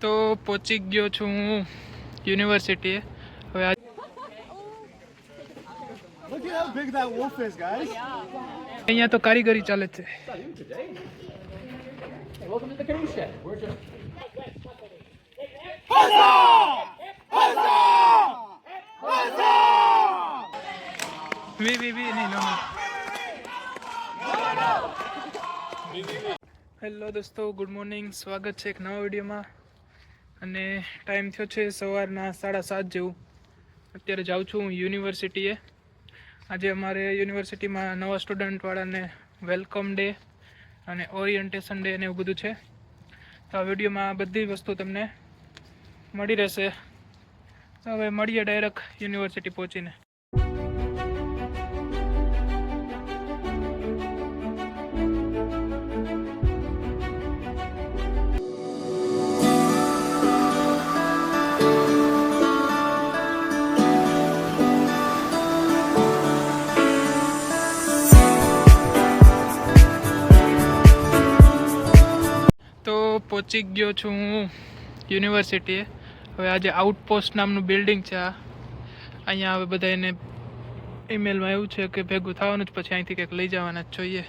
તો પહોંચી ગયો છું હું યુનિવર્સિટીએ. હવે અહીંયા તો કારીગરી ચાલે છે. હેલો દોસ્તો, ગુડ મોર્નિંગ. સ્વાગત છે એક નવા વિડીયોમાં. અને ટાઈમ થયો છે સવારના 7:30 જેવું. અત્યારે જાઉં છું યુનિવર્સિટીએ. આજે અમારે યુનિવર્સિટીમાં નવા સ્ટુડન્ટવાળાને વેલકમ ડે અને ઓરિએન્ટેશન ડે ને એવું બધું છે. તો આ વિડીયોમાં બધી વસ્તુ તમને મળી રહેશે. તો હવે મળીએ ડાયરેક્ટ યુનિવર્સિટી પહોંચીને. તો પહોંચી ગયો છું હું યુનિવર્સિટીએ. હવે આજે આઉટપોસ્ટ નામનું બિલ્ડિંગ છે. અહીંયા હવે બધા એને ઈમેલમાં એવું છે કે ભેગું થવાનું જ, પછી અહીંથી કંઈક લઈ જવાના જ જોઈએ.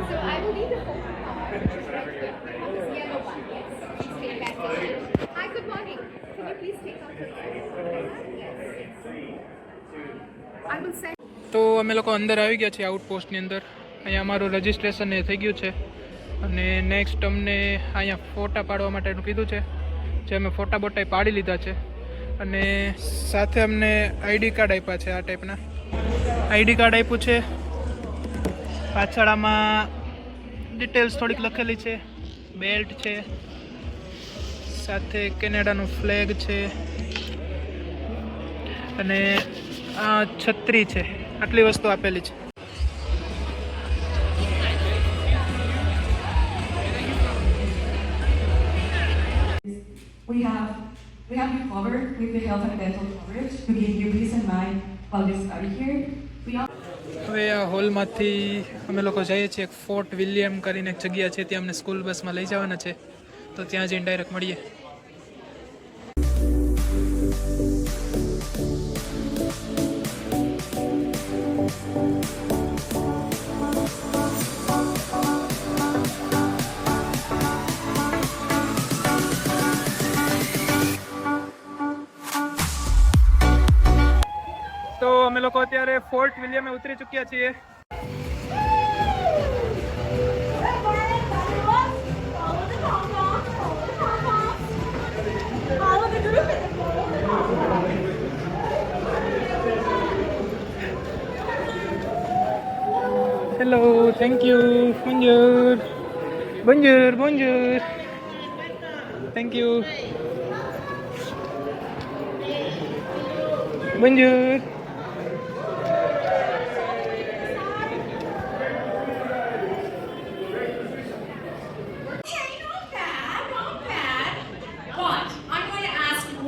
So I will need the phone number. Yellow one, yes. Please take that picture. Hi, good morning. Can you please take out the phone? Yes. I will send. તો અમે લોકો અંદર આવી ગયા છીએ આઉટપોસ્ટની અંદર. અહીંયા અમારું રજિસ્ટ્રેશન એ થઈ ગયું છે. અને નેક્સ્ટ અમને અહીંયા ફોટા પાડવા માટેનું કીધું છે, જે અમે ફોટા બોટા પાડી લીધા છે. અને સાથે અમને આઈડી કાર્ડ આપ્યા છે. આ ટાઈપના આઈડી કાર્ડ આપ્યું છે. પાછળ આમાં ડિટેલ્સ થોડીક લખેલી છે. બેલ્ટ છે, સાથે કેનેડાનું ફ્લેગ છે, અને આ છત્રી છે. આટલી વસ્તુ આપેલી છે. We have you covered with the health and dental coverage to give you peace of mind while you study here. હવે આ હોલમાંથી અમે લોકો જઈએ છીએ. એક ફોર્ટ વિલિયમ કરીને એક જગ્યા છે, ત્યાં અમને સ્કૂલ બસમાં લઈ જવાના છે. તો ત્યાં જઈને ડાયરેક્ટ મળીએ. તો અમે લોકો અત્યારે ફોર્ટ વિલિયમે ઉતરી ચૂક્યા છીએ. Hello, thank you. બોન્જોર બોન્જોર બોન્જોર. Thank you. બોન્જોર.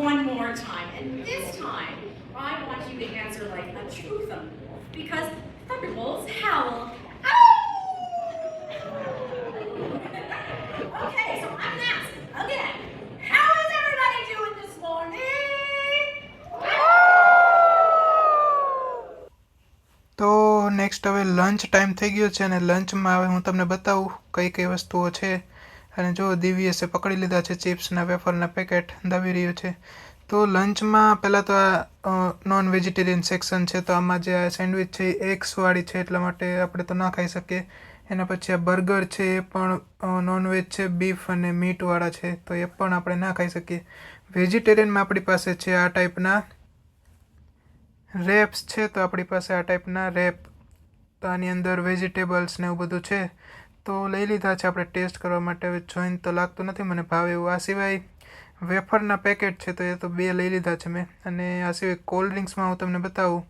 One more time, and this time I want you to answer like a true thunderbolt, because thunderbolts howl. Okay, so I'm asking again. How is everybody doing this morning? તો next હવે lunch time થઈ ગયો છે. અને લંચમાં હવે હું તમને બતાવું કઈ કઈ વસ્તુઓ છે. અને જો દિવ્યેશે પકડી લીધા છે ચિપ્સના વેફરના પેકેટ, દાબી રહ્યું છે. તો લંચમાં પહેલાં તો આ નોન વેજીટેરિયન સેક્શન છે. તો આમાં જે આ સેન્ડવિચ છે એ એગ્સવાળી છે, એટલા માટે આપણે તો ના ખાઈ શકીએ. એના પછી આ બર્ગર છે, એ પણ નોનવેજ છે, બીફ અને મીટવાળા છે, તો એ પણ આપણે ના ખાઈ શકીએ. વેજીટેરિયનમાં આપણી પાસે છે આ ટાઈપના રેપ્સ છે. તો આપણી પાસે આ ટાઈપના રેપ, તો આની અંદર વેજીટેબલ્સ ને એવું બધું છે. તો લઈ લીધા છે આપણે ટેસ્ટ કરવા માટે. હવે જોઈને તો લાગતું નથી મને ભાવે એવું. આ સિવાય વેફરના પેકેટ છે, તો એ તો 2 લઈ લીધા છે મેં. અને આ સિવાય કોલ્ડ ડ્રિંક્સમાં હું તમને બતાવું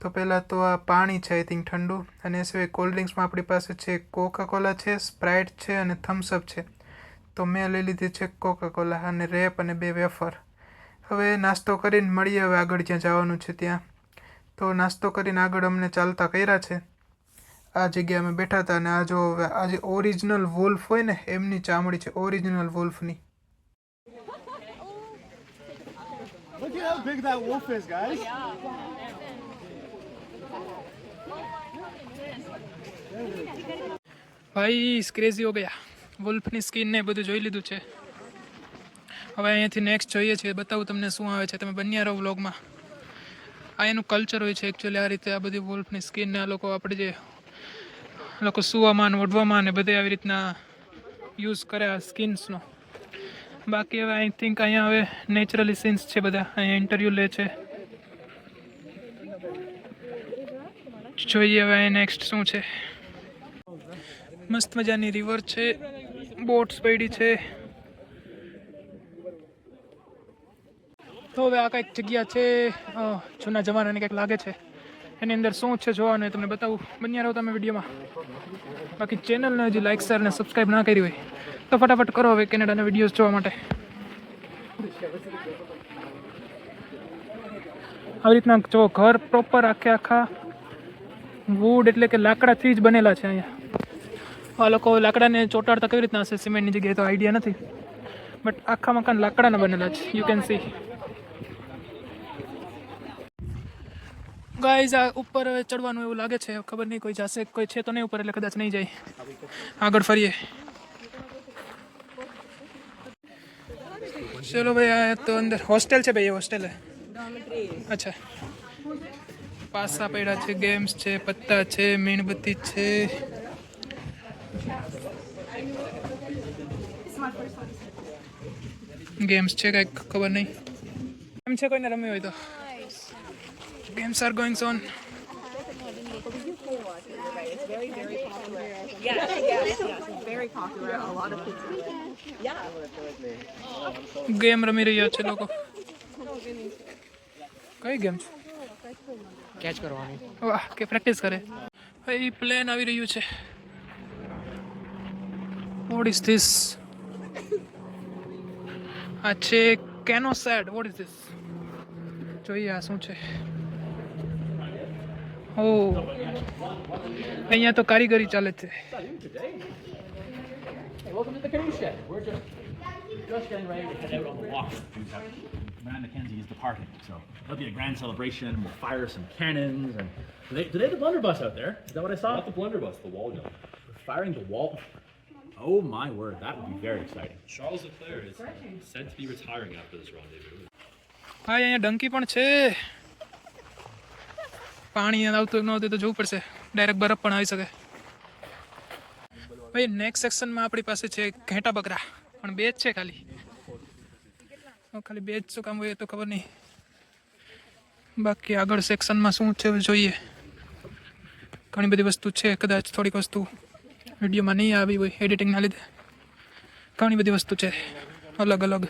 તો પહેલાં તો આ પાણી છે આઈ થિંક ઠંડુ, અને એ સિવાય કોલ્ડ ડ્રિંક્સમાં આપણી પાસે છે કોકા કોલા છે, સ્પ્રાઇટ છે અને થમ્સઅપ છે. તો મેં લઈ લીધી છે કોકા કોલા અને રેપ અને 2 વેફર. હવે નાસ્તો કરીને મળીએ હવે આગળ જ્યાં જવાનું છે ત્યાં. તો નાસ્તો કરીને આગળ અમને ચાલતા કર્યા છે. આ જગ્યાએ અમે બેઠા હતા અને આ જો હવે આ જે ઓરિજિનલ વોલ્ફ હોય ને એમની ચામડી છે, ઓરિજિનલ વોલ્ફની. Look at how big that wolf is, guys. ભાઈ ક્રેઝી હો ગયા. વોલ્ફની સ્કિન ને બધું જોઈ લીધું છે. હવે અહીંયાથી નેક્સ્ટ જોઈએ છે, બતાવું તમને શું આવે છે. તમે બન્યા રહો વ્લોગમાં. આ એનું કલ્ચર હોય છે એકચ્યુઅલી આ રીતે. આ બધી વોલ્ફની સ્કિનને આ લોકો આપણે જે લોકો સૂવામાં ને ઓઢવામાં ને બધે આવી રીતના યુઝ કરે આ સ્કિન્સનો. બાકી હવે આઈ થિંક અહીંયા હવે નેચરલી સીન્સ છે બધા. અહીંયા ઇન્ટરવ્યૂ લે છે. જોઈએ હવે અહીંયા નેક્સ્ટ શું છે. મસ્ત મજાની રિવર છે, બોટ્સ પડી છે. તો હવે આ કંઈક જગ્યા છે જૂના જમાનાની કંઈક લાગે છે. એની અંદર શું છે જોવાનું તમને બતાવું. બન્યા રહો તમે વિડીયોમાં. બાકી ચેનલને હજી લાઈક શેર અને સબસ્ક્રાઈબ ના કરી હોય તો ફટાફટ કરો હવે કેનેડાના વિડીયોઝ જોવા માટે. આવી રીતના જો ઘર પ્રોપર આખા વુડ એટલે કે લાકડાથી જ બનેલા છે અહીંયા. આ લોકો લાકડાને ચોંટાડતા કેવી રીતના હશે સિમેન્ટની જગ્યાએ તો આઈડિયા નથી, બટ આખા મકાન લાકડાના બનેલા છે. You can see guys. આ ઉપર હવે ચડવાનું એવું લાગે છે. ખબર નહીં કોઈ જશે, કોઈ છે તો નહીં ઉપર, એટલે કદાચ નહીં જાય. આગળ ફરીએ. ચલો ભાઈ. આ તો અંદર હોસ્ટેલ છે ભાઈ. એ હોસ્ટેલ હે. અચ્છા. પાસા પડ્યા છે, ગેમ્સ છે, પત્તા છે, મીણબત્તી છે. ગેમ્સ છે કંઈક ખબર નહીં એમ છે. કોઈને રમ્યું હોય તો games are going on. Game રમી રહ્યા છે લોકો. કઈ ગેમ છે? કેચ કરવાની. વાહ, કે પ્રેક્ટિસ કરે. ભાઈ પ્લેન આવી રહ્યું છે. What is this? આ છે કેનોસેડ. What is this? જોઈએ આ શું છે. ઓ અહીંયા તો કારીગરી ચાલે છે. Welcome to the canoe shed. We're just getting ready to head out on the water. Brian McKenzie is departing, so there'll be a grand celebration. We'll fire some cannons, and do they have the blunderbuss out there? Is that what I saw? Not the blunderbuss, the wall gun. We're firing the wall. Oh my word, that would be very exciting. Charles Leclerc is said to be retiring after this rendezvous. હા, અહીંયા ડંકી પણ છે. પાણી આવતું ન આવતું તો જોવું પડશે. ડાયરેક્ટ બરફ પણ આવી શકે. ભાઈ નેક્સ્ટ સેક્શનમાં આપણી પાસે છે ઘેટા બકરા, પણ 2 જ છે ખાલી. ખાલી 2 જ શું કામ હોય તો ખબર નહીં. બાકી આગળ સેક્શનમાં શું છે જોઈએ. ઘણી બધી વસ્તુ છે. કદાચ થોડીક વસ્તુ વિડીયોમાં નહીં આવી હોય એડિટિંગના લીધે. ઘણી બધી વસ્તુ છે અલગ અલગ.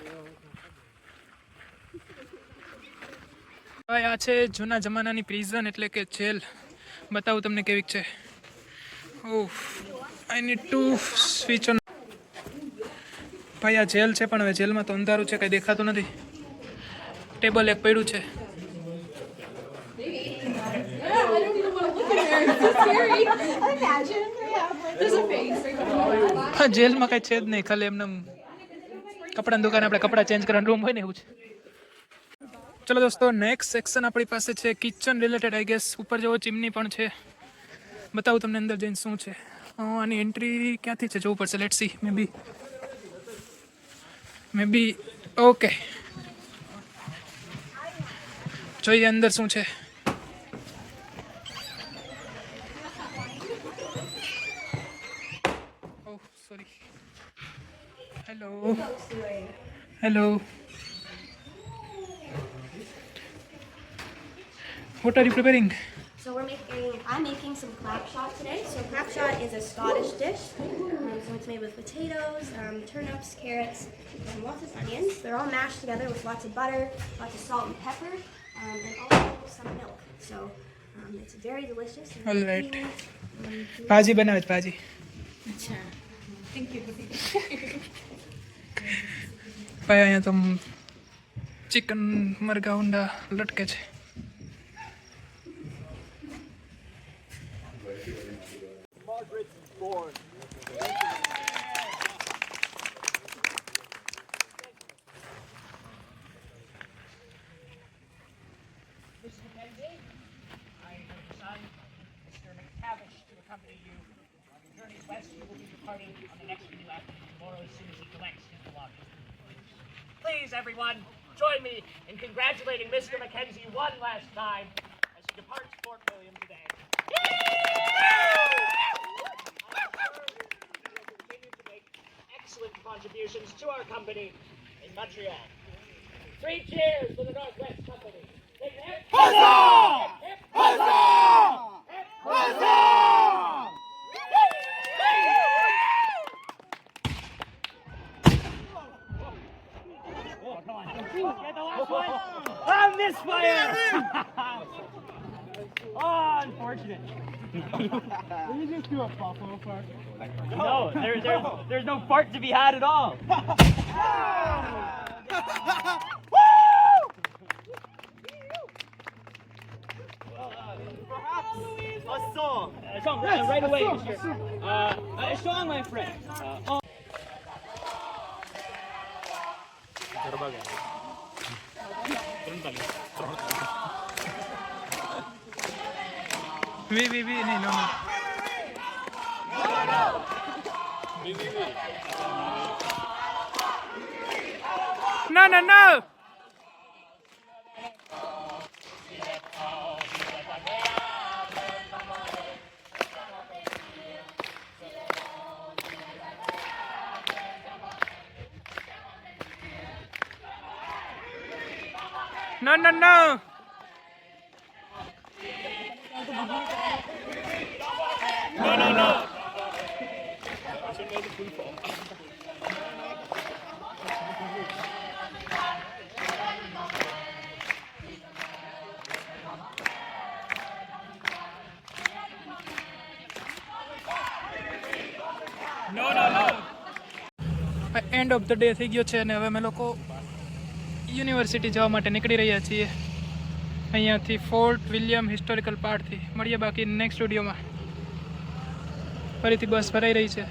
આ છે જૂના જમાનાની પ્રિઝન એટલે કે જેલ. બતાવું તમને કેવીક છે. Oh, I need to switch on. ભાઈ આ જેલ છે, પણ હવે જેલમાં તો અંધારું છે, કંઈ દેખાતું નથી. ટેબલ એક પડ્યું છે. હા, જેલમાં કઈ છે જ નહીં. ખાલી એમને કપડાની દુકાન, આપણે કપડાં ચેન્જ કરવાનો રૂમ હોય ને એવું છે. ચલો દોસ્તો, નેક્સ્ટ સેક્શન આપણી પાસે છે કિચન રિલેટેડ આઈ ગેસ. ઉપર જેવો ચીમની પણ છે. બતાવું તમને અંદર જઈને શું છે. આની એન્ટ્રી ક્યાંથી છે જોવું પડશે. Let's see. Maybe okay. જોઈએ અંદર શું છે. Oh sorry. Hello hello. What are you preparing? So I'm making some clapshot today. So clapshot is a Scottish dish. So it's made with potatoes, turnips, carrots, and lots of onions. They're all mashed together with lots of butter, lots of salt and pepper, and also some milk. So It's very delicious. All right. ભાજી બનાવે છે ભાજી. ભાઈ અહીંયા તો chicken મરઘા ઊંડા લટકે છે. Please, everyone, join me in congratulating Mr. Mackenzie one last time as he departs Fort William today. Continue to make excellent contributions to our company in Montreal. 3 cheers for the Northwest Company. Huzzah! Huzzah! Huzzah! Get the last one. Oh, misfire! Oh, unfortunate. Did you just do a buffalo fart? No, there's no fart to be had at all. A song. A song right away, mister. A song, my friend. No. No. No. End of the day થઈ ગયો છે અને હવે અમે લોકો university જવા માટે નીકળી રહ્યા છીએ અહીંયાથી ફોર્ટ વિલિયમ હિસ્ટોરિકલ પાર્કથી. મળીએ બાકી નેક્સ્ટ સ્ટુડિયોમાં. ફરીથી બસ ભરાઈ રહી છે.